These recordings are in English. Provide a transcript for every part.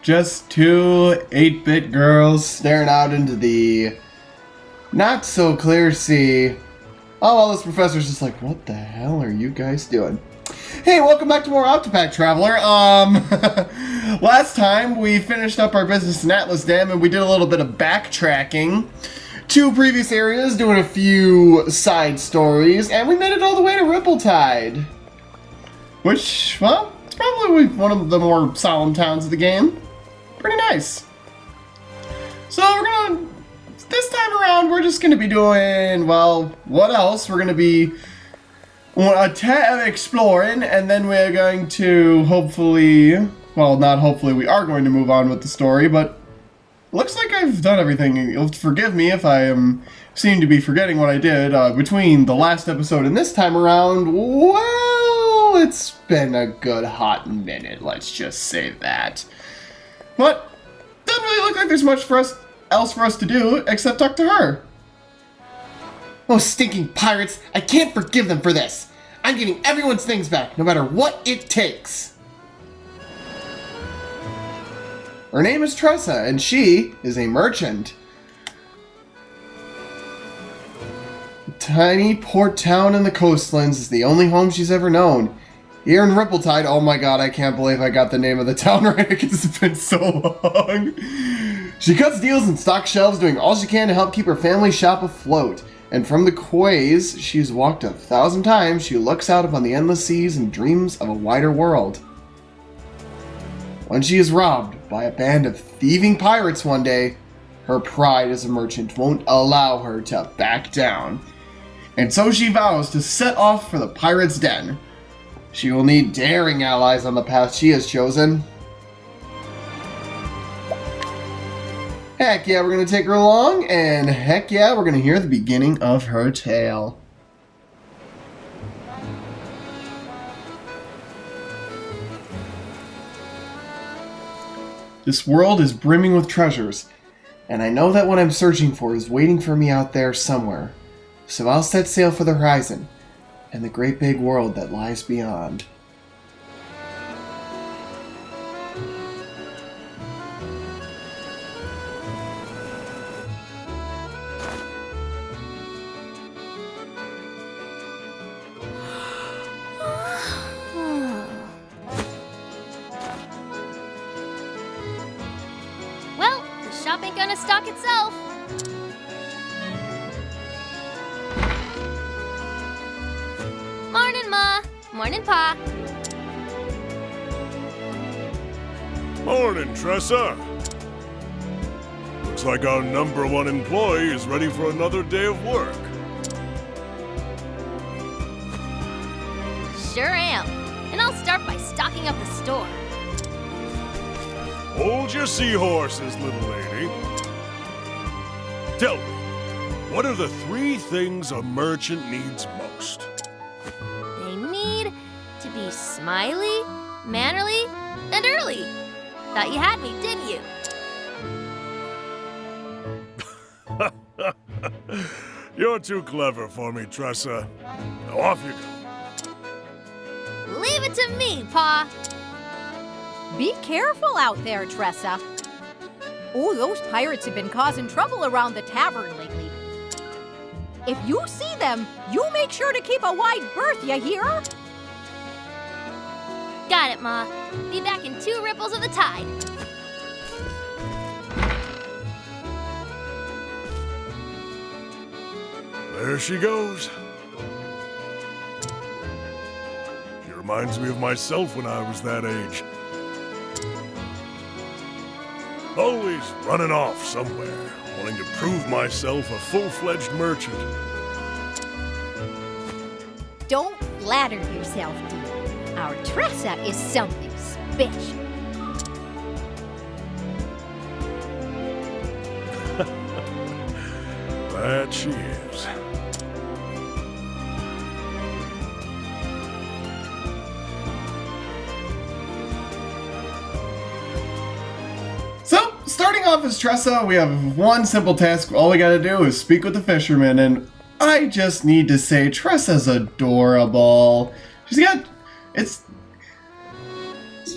Just two 8-bit girls staring out into the not so clear sea. Oh, well, this professor's just like, what the hell are you guys doing? Hey, welcome back to more Octopath, Traveler. Last time we finished up our business in Atlas Dam and we did a little bit of backtracking to previous areas, doing a few side stories, and we made it all the way to Ripple-Tide. Which, well, it's probably one of the more solemn towns of the game. Pretty nice. So this time around, we're just gonna be doing, well, what else? We're gonna be exploring, and then we're going to hopefully, well, not hopefully, we are going to move on with the story, but looks like I've done everything. You'll forgive me if I seem to be forgetting what I did between the last episode and this time around. Well, it's been a good hot minute, let's just say that. But doesn't really look like there's much else for us to do except talk to her. Those stinking pirates! I can't forgive them for this! I'm getting everyone's things back, no matter what it takes! Her name is Tressa, and she is a merchant. A tiny port town in the coastlands is the only home she's ever known. Here in Ripple-Tide, oh my god, I can't believe I got the name of the town right because it's been so long. She cuts deals and stocks shelves, doing all she can to help keep her family shop afloat. And from the quays she's walked 1,000 times, she looks out upon the endless seas and dreams of a wider world. When she is robbed by a band of thieving pirates one day, her pride as a merchant won't allow her to back down. And so she vows to set off for the pirates' den. She will need daring allies on the path she has chosen. Heck yeah, we're going to take her along, and heck yeah, we're going to hear the beginning of her tale. This world is brimming with treasures, and I know that what I'm searching for is waiting for me out there somewhere. So I'll set sail for the horizon, and the great big world that lies beyond. Well, the shop ain't gonna stock itself. Morning, Ma. Morning, Pa. Morning, Tressa. Looks like our #1 employee is ready for another day of work. Sure am. And I'll start by stocking up the store. Hold your seahorses, little lady. Tell me, what are the 3 things a merchant needs most? They need to be smiley, mannerly, and early. Thought you had me, didn't you? You're too clever for me, Tressa. Now off you go. Leave it to me, Pa. Be careful out there, Tressa. Oh, those pirates have been causing trouble around the tavern lately. If you see them, you make sure to keep a wide berth, you hear? Got it, Ma. Be back in 2 ripples of the tide. There she goes. She reminds me of myself when I was that age. Always running off somewhere, wanting to prove myself a full-fledged merchant. Don't flatter yourself, dear. Our Tressa is something special. That she is. So, starting off as Tressa, we have one simple task. All we gotta do is speak with the fisherman, and I just need to say Tressa's adorable. She's got... It's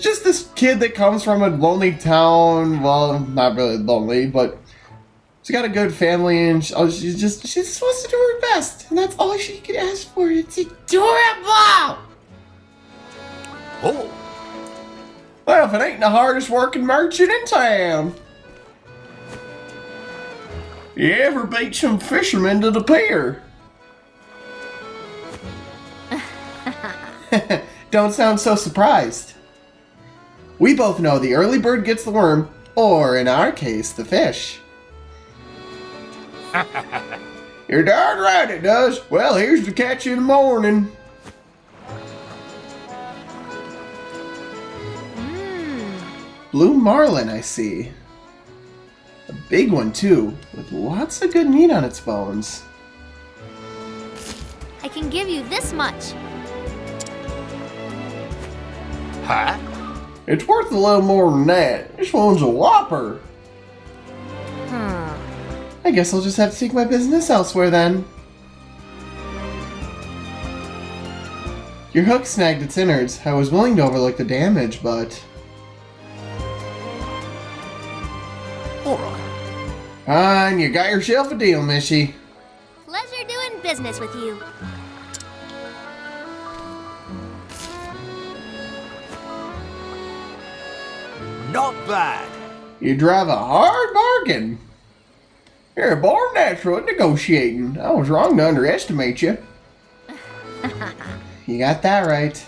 just this kid that comes from a lonely town. Well, not really lonely, but she's got a good family, and she just wants to do her best, and that's all she can ask for. It's adorable. Oh, Well, if it ain't the hardest working merchant in town. You ever beat some fishermen to the pier? Don't sound so surprised. We both know the early bird gets the worm, or in our case, the fish. You're darn right it does. Well, here's the catch in the morning. Blue marlin, I see. A big one, too, with lots of good meat on its bones. I can give you this much. huh? It's worth a little more than that. This one's a whopper. I guess I'll just have to take my business elsewhere then. Your hook snagged its innards. I was willing to overlook the damage, but... Alright. Fine, you got yourself a deal, Mishy. Pleasure doing business with you. Not bad. You drive a hard bargain. You're a born natural at negotiating. I was wrong to underestimate you. You got that right.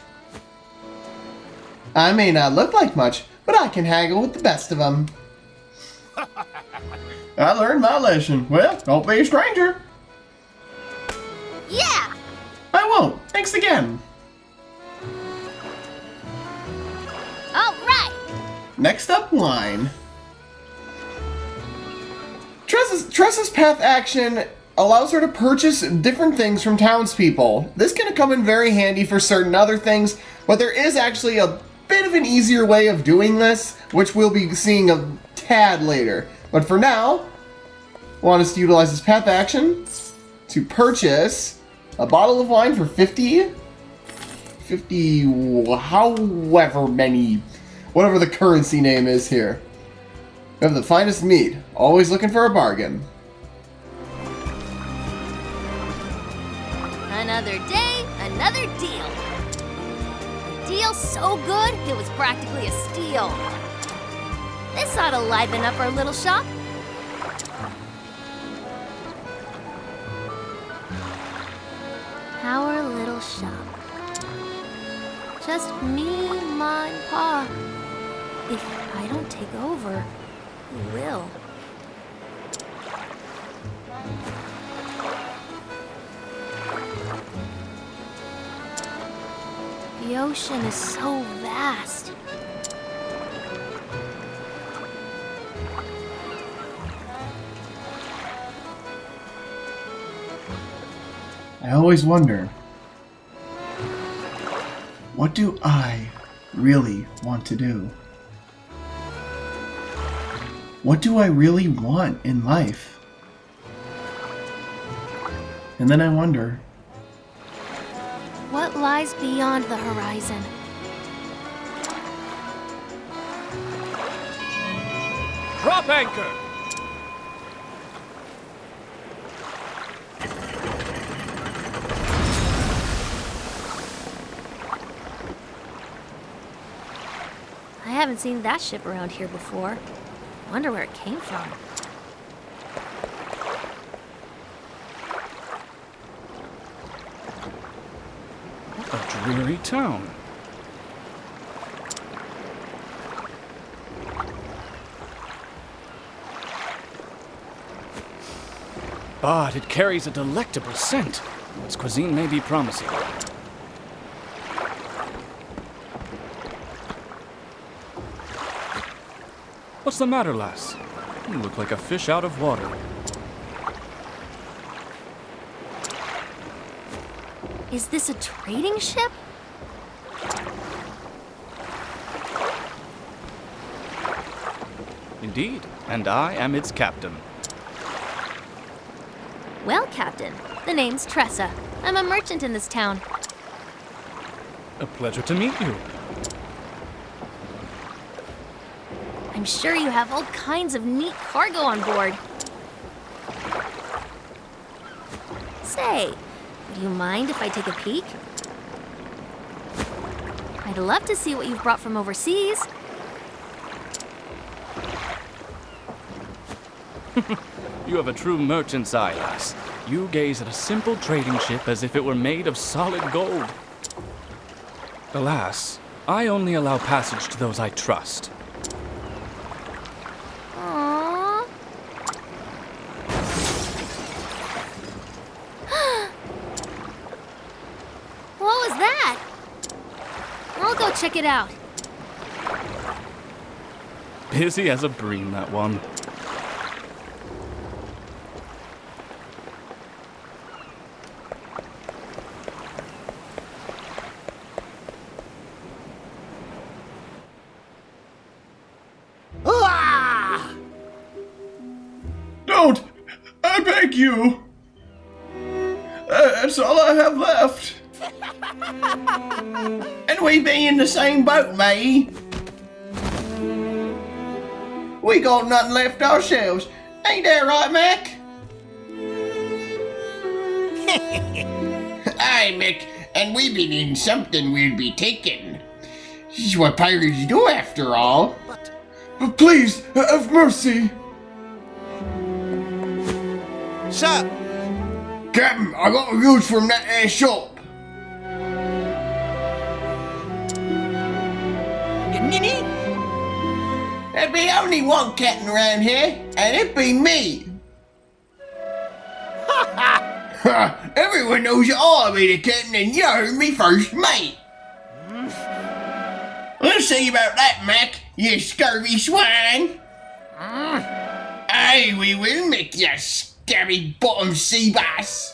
I may not look like much, but I can haggle with the best of them. I learned my lesson. Well, don't be a stranger. Yeah! I won't. Thanks again. All right! Next up, line. Tressa's path action allows her to purchase different things from townspeople. This can come in very handy for certain other things, but there is actually a bit of an easier way of doing this, which we'll be seeing a tad later. But for now, want us to utilize this path action to purchase a bottle of wine for 50, however many, whatever the currency name is here. We have the finest meat, always looking for a bargain. Another day, another deal. A deal so good, it was practically a steal. This ought to liven up our little shop. Our little shop. Just me, Ma, and Pa. If I don't take over, who will? The ocean is so vast. I always wonder, what do I really want to do? What do I really want in life? And then I wonder, What lies beyond the horizon? Drop anchor! I haven't seen that ship around here before. Wonder where it came from. What a dreary town. But it carries a delectable scent. Its cuisine may be promising. What's the matter, lass? You look like a fish out of water. Is this a trading ship? Indeed, and I am its captain. Well, Captain, the name's Tressa. I'm a merchant in this town. A pleasure to meet you. I'm sure you have all kinds of neat cargo on board. Say, would you mind if I take a peek? I'd love to see what you've brought from overseas. You have a true merchant's eye, lass. You gaze at a simple trading ship as if it were made of solid gold. Alas, I only allow passage to those I trust. Aww. What was that? I'll go check it out. Busy as a bream, that one. Don't! I beg you! That's all I have left. And we be in the same boat, mate. We got nothing left ourselves. Ain't that right, Mac? Aye, Mick, and we been in something we'd be taken. This is what pirates do, after all. But please, have mercy. Sir! Captain, I got the goods from that there shop. Nini? There'd be only one captain around here, and it'd be me. Ha! Everyone knows I'll be the captain and you're me first mate. We'll see about that, Mac, you scurvy swine. Aye, we will, Mick, you scabby bottom sea bass.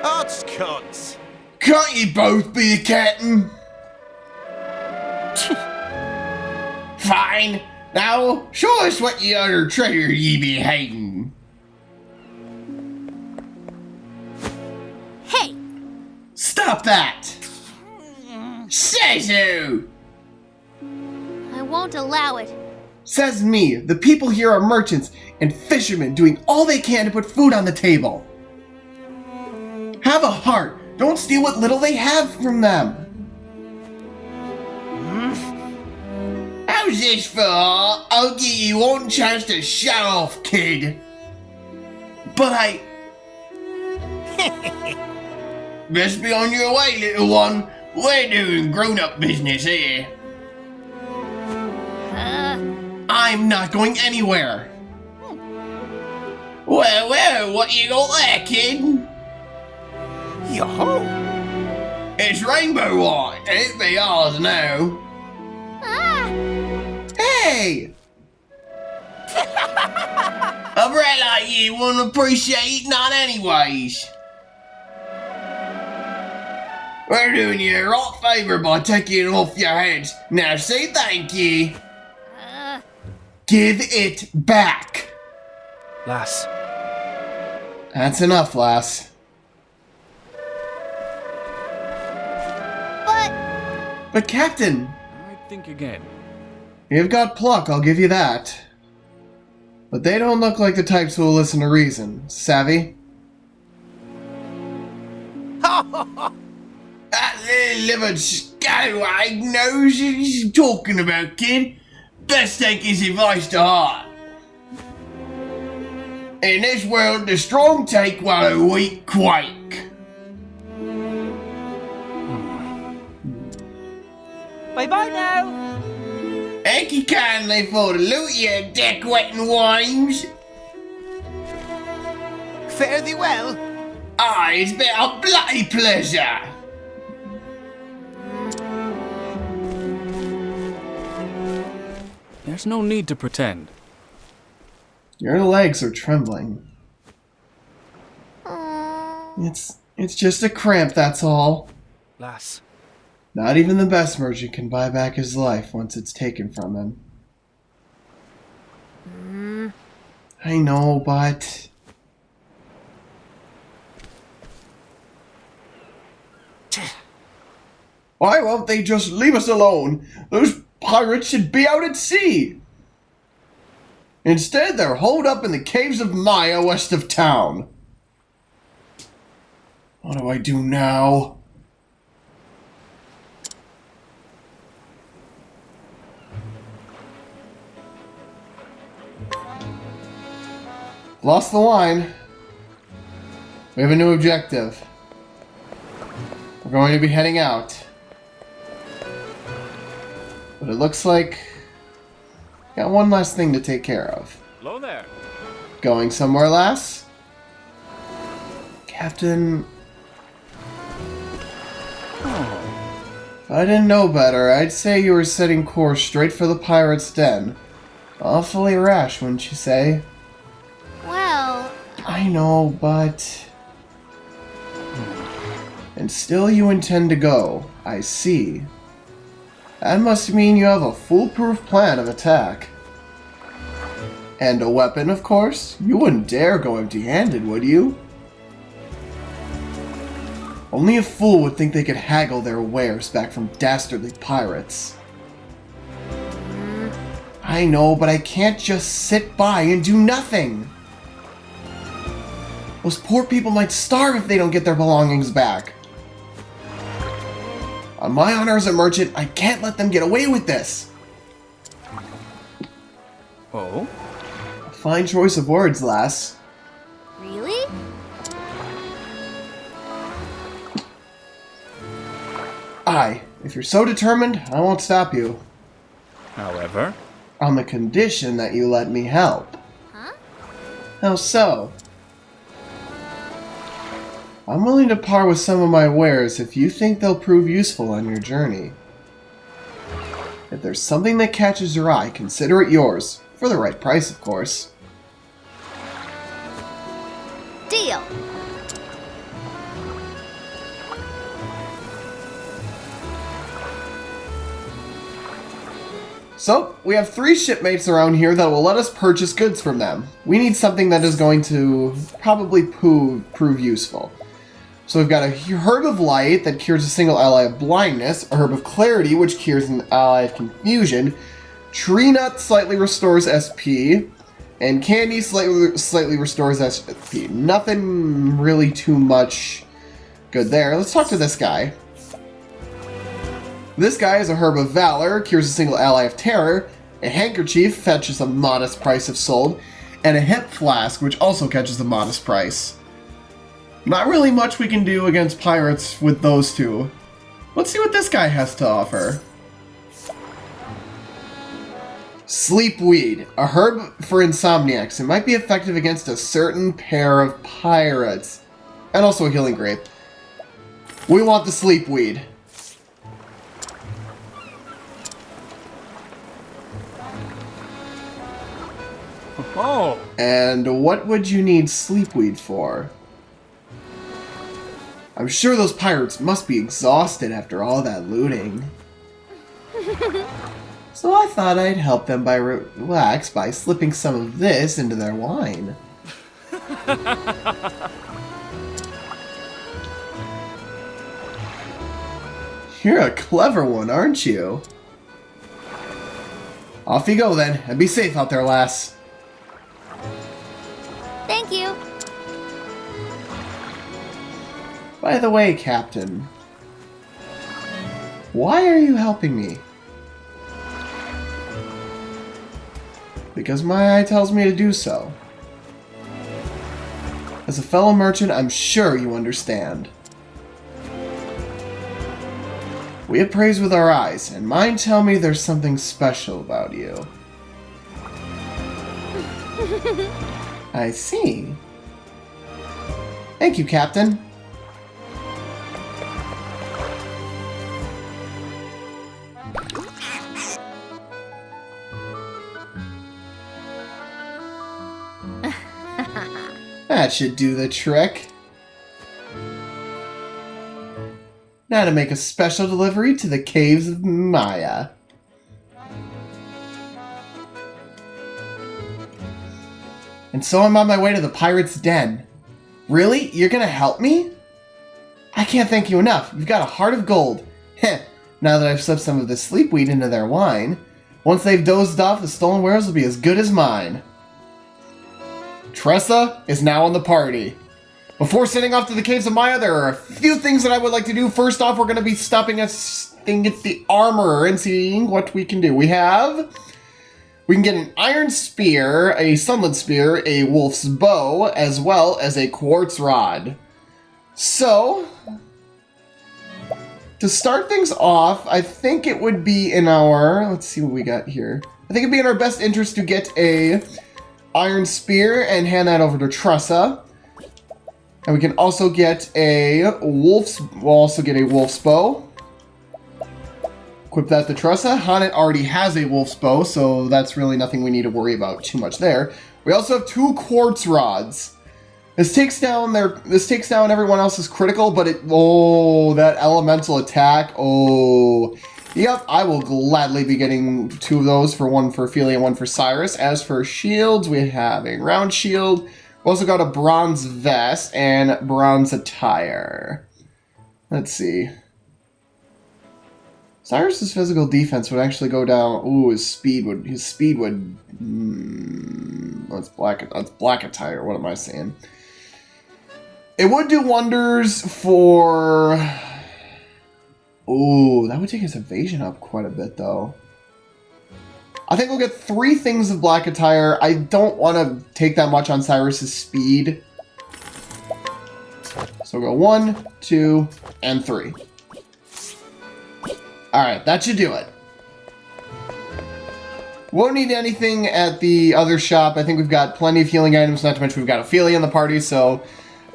Odds cuts. Can't you both be a captain? Fine. Now, show us what you other traitor ye be hating. Hey! Stop that! Says who? I won't allow it. Says me. The people here are merchants and fishermen doing all they can to put food on the table. Have a heart. Don't steal what little they have from them. How's this for? I'll give you one chance to show off, kid. But I... Best be on your way, little one. We're doing grown-up business here. I'm not going anywhere. Well, what you got there, kid? Yo-ho! It's rainbow white, and it be ours now. Ah! Hey! A brat like you wouldn't appreciate none anyways. We're doing you a right favour by taking it off your heads. Now say thank you. Give it back. Lass, That's enough, lass. But Captain, I'd think again. you've got pluck, I'll give you that. But they don't look like the types who will listen to reason. Savvy? That little livered scallywag knows what he's talking about, kid. Best take his advice to heart. In this world, the strong take while the weak quake. Bye-bye now! Thank you kindly for the loot, you deck-wetting wimes. Fare thee well. Aye, it's been a bloody pleasure. There's no need to pretend. Your legs are trembling. Aww. It's just a cramp, that's all. Lass, Not even the best merchant can buy back his life once it's taken from him. I know, but... Why won't they just leave us alone? Those pirates should be out at sea. Instead, they're holed up in the caves of Maya west of town. What do I do now? Lost the line. We have a new objective. We're going to be heading out. But it looks like got one last thing to take care of. Hello there. Going somewhere, lass? Captain... If I didn't know better, I'd say you were setting course straight for the pirate's den. Awfully rash, wouldn't you say? Well, I know, but... And still you intend to go. I see. That must mean you have a foolproof plan of attack. And a weapon, of course? You wouldn't dare go empty-handed, would you? Only a fool would think they could haggle their wares back from dastardly pirates. I know, but I can't just sit by and do nothing. Those poor people might starve if they don't get their belongings back. On my honor as a merchant, I can't let them get away with this. Oh? A fine choice of words, lass. really? Aye, if you're so determined, I won't stop you. However? On the condition that you let me help. Huh? How so? I'm willing to part with some of my wares if you think they'll prove useful on your journey. If there's something that catches your eye, consider it yours. For the right price, of course. Deal. So, we have 3 shipmates around here that will let us purchase goods from them. We need something that is going to probably prove useful. So we've got a Herb of Light that cures a single ally of blindness, a Herb of Clarity which cures an ally of confusion, Tree Nut slightly restores SP, and Candy slightly restores SP. Nothing really too much good there. Let's talk to this guy. This guy is a Herb of Valor, cures a single ally of terror, a Handkerchief fetches a modest price if sold, and a Hip Flask, which also catches a modest price. Not really much we can do against pirates with those two. Let's see what this guy has to offer. Sleepweed, a herb for insomniacs. It might be effective against a certain pair of pirates. And also a healing grape. We want the Sleepweed. Oh! And what would you need Sleepweed for? I'm sure those pirates must be exhausted after all that looting. So I thought I'd help them relax by slipping some of this into their wine. You're a clever one, aren't you? Off you go then, and be safe out there, lass. Thank you. By the way, Captain, why are you helping me? Because my eye tells me to do so. As a fellow merchant, I'm sure you understand. We appraise with our eyes, and mine tell me there's something special about you. I see. Thank you, Captain. That should do the trick. Now to make a special delivery to the caves of Maya. And so I'm on my way to the pirate's den. Really? You're gonna help me? I can't thank you enough. You've got a heart of gold. Heh. now that I've slipped some of the sleep weed into their wine. Once they've dozed off, the stolen wares will be as good as mine. Tressa is now in the party. Before setting off to the Caves of Maya, there are a few things that I would like to do. First off, we're going to be stopping at the armor and seeing what we can do. We can get an iron spear, a sunlit spear, a wolf's bow, as well as a quartz rod. So, to start things off, I think it would be in our... Let's see what we got here. I think it'd be in our best interest to get a iron spear and hand that over to Tressa. And we can also get a wolf's... We'll also get a wolf's bow. Equip that to Tressa. Hanet already has a wolf's bow, so that's really nothing we need to worry about too much there. We also have 2 quartz rods. This takes down everyone else's critical, but that elemental attack. Oh, yep, I will gladly be getting 2 of those, one for Ophelia and 1 for Cyrus. As for shields, we have a round shield. We also got a bronze vest and bronze attire. Let's see. Cyrus's physical defense would actually go down. Ooh, his speed would. That's black attire. What am I saying? It would do wonders for... Ooh, that would take his evasion up quite a bit, though. I think we'll get 3 things of black attire. I don't want to take that much on Cyrus's speed. So we'll go 1, 2, and 3. Alright, that should do it. Won't need anything at the other shop. I think we've got plenty of healing items, not to mention we've got Ophelia in the party, so...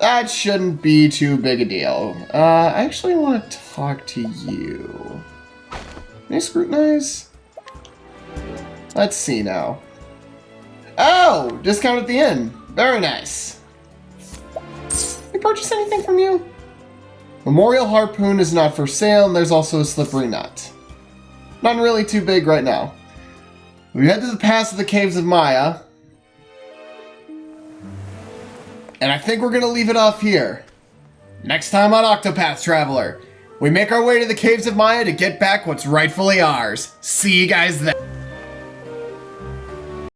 That shouldn't be too big a deal. I actually want to talk to you. Can I scrutinize? Let's see now. Oh! Discount at the inn. Very nice. Can we purchase anything from you? Memorial Harpoon is not for sale, and there's also a slippery nut. Not really too big right now. We head to the pass of the Caves of Maya. And I think we're going to leave it off here. Next time on Octopath Traveler, we make our way to the Caves of Maya to get back what's rightfully ours. See you guys then.